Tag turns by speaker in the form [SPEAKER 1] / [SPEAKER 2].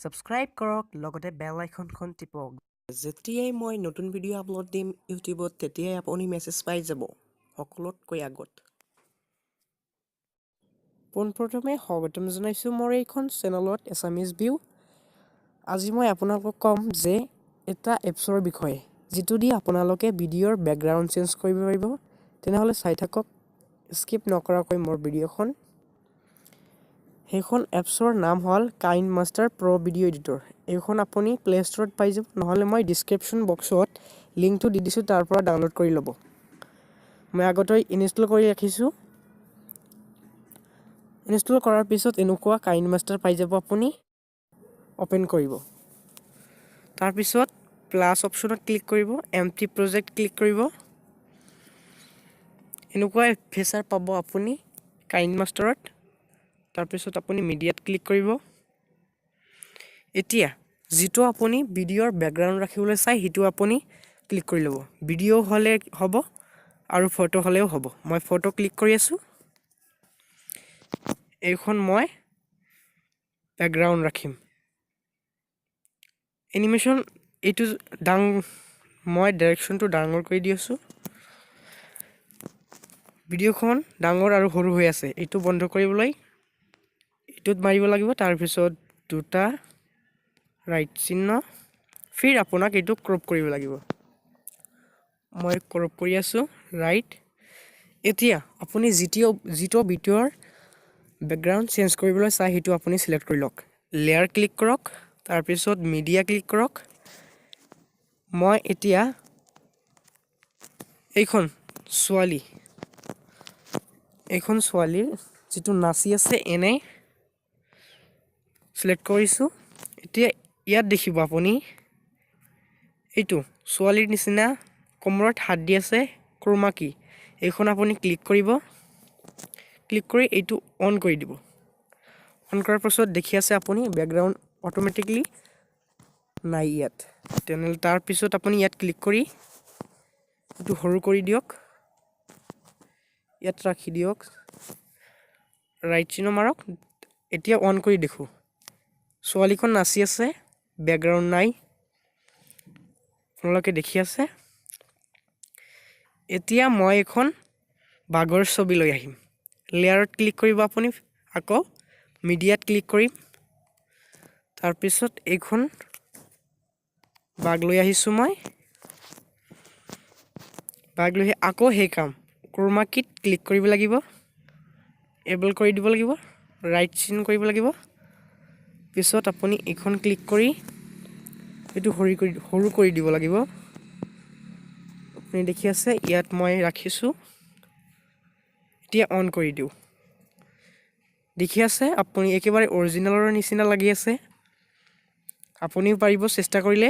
[SPEAKER 1] subscribe কৰক লগতে বেল আইকনখন টিপক যেতিয়াই মই নতুন ভিডিঅ' আপলোড দিম ইউটিউবত তেতিয়াই আপুনি মেছেজ পাই যাব সকলোতকৈ আগত পোনপ্ৰথমে স্বাগতম জনাইছো মোৰ এইখন চেনেলত এছামিজ ভিউ আজি মই আপোনালোকক কম যে এটা এপছৰ বিষয়ে যেটো দি আপোনালোকে ভিডিঅ'ৰ বেকগ্ৰাউণ্ড চেঞ্জ কৰিব পাৰিব তেনেহলে চাই থাকক স্কিপ নকৰাকৈ মোৰ ভিডিঅ'খন সেইখন এপছৰ নাম হল কাইনমাষ্টাৰ প্ৰ ভিডিঅ' এডিটৰ এইখন আপুনি প্লে ষ্টৰত পাই যাব নহলে মই ডেসক্ৰিপচন বক্সত লিংকটো দি দিছো তাৰ পৰা ডাউনলোড কৰি ল'ব মই আগতেই ইনষ্টল কৰি ৰাখিছো ইনষ্টল কৰাৰ পিছত এনেকুৱা কাইনমাষ্টাৰ পাই যাব আপুনি ওপেন কৰিব তাৰ পিছত প্লাস অপচনত ক্লিক কৰিব এমটি প্ৰজেক্ট ক্লিক কৰিব এনেকুৱা ফিচাৰ পাব আপুনি কাইনমাষ্টাৰত তাৰ পিছত আপুনি মিডিয়াত ক্লিক কৰিব এতিয়া যেটো আপুনি ভিডিঅ'ৰ বেকগ্ৰাউণ্ড ৰাখিবলৈ চাই হিটো আপুনি ক্লিক কৰি ল'ব ভিডিঅ' হলে হ'ব আৰু ফটো হলেও হ'ব মই ফটো ক্লিক কৰি আছো এইখন মই বেকগ্ৰাউণ্ড ৰাখিম এনিমেশন এটো মই ডাইৰেকশনটো ডাঙৰ কৰি দি আছো ভিডিঅ'খন ডাঙৰ আৰু সৰু হৈ আছে এটো বন্ধ কৰিবলৈ এটোত মাৰিব লাগিব তাৰ পিছত দুটা ৰাইট চিহ্ন ফিৰ আপোনাক এটো ক্ৰপ কৰিব লাগিব মই ক্ৰপ কৰি আছো ৰাইট এতিয়া আপুনি যেটো ভিডিঅ'ৰ বেকগ্ৰাউণ্ড চেঞ্জ কৰিবলৈ চাই হিটো আপুনি সিলেক্ট কৰি লওক লেয়াৰ ক্লিক কৰক তাৰ পিছত মিডিয়া ক্লিক কৰক মই এতিয়া এইখন ছোৱালীৰ যেটো নাচি আছে এনে সিলেক্ট কৰিছো এতিয়া ইয়াত দেখিব আপুনি এইটো ছোৱালীৰ নিচিনা কোমৰত হাত দি আছে ক্ৰোমা কি এইখন আপুনি ক্লিক কৰিব ক্লিক কৰি এইটো অন কৰি দিব অন কৰাৰ পিছত দেখি আছে আপুনি বেকগ্ৰাউণ্ড অটোমেটিকলি নাই ইয়াত তেনেহলে তাৰ পিছত আপুনি ইয়াত ক্লিক কৰি এটো সৰু কৰি দিয়ক ইয়াত ৰাখি দিয়ক ৰাইট চিহ্ন মাৰক এতিয়া অন কৰি দেখো ছোৱালীখন নাচি আছে বেকগ্ৰাউণ্ড নাই আপোনালোকে দেখি আছে এতিয়া মই এখন বাগৰ ছবি লৈ আহিম লেয়াৰত ক্লিক কৰিব আপুনি আকৌ মিডিয়াত ক্লিক কৰিম তাৰ পিছত এইখন বাগ লৈ আহিছো মই বাগ লৈ আকৌ হে কাম ক্ৰোমা কিত ক্লিক কৰিব লাগিব এবল কৰি দিব লাগিব ৰাইট চিন কৰিব লাগিব পিছত আপুনি এখন ক্লিক কৰি এটো সৰু কৰি দিব লাগিব আপুনি দেখি আছে ইয়াত মই ৰাখিছো এতিয়া অন কৰি দিও দেখি আছে আপুনি একেবাৰে অৰিজিনালৰ নিচিনা লাগি আছে আপুনিও পাৰিব চেষ্টা কৰিলে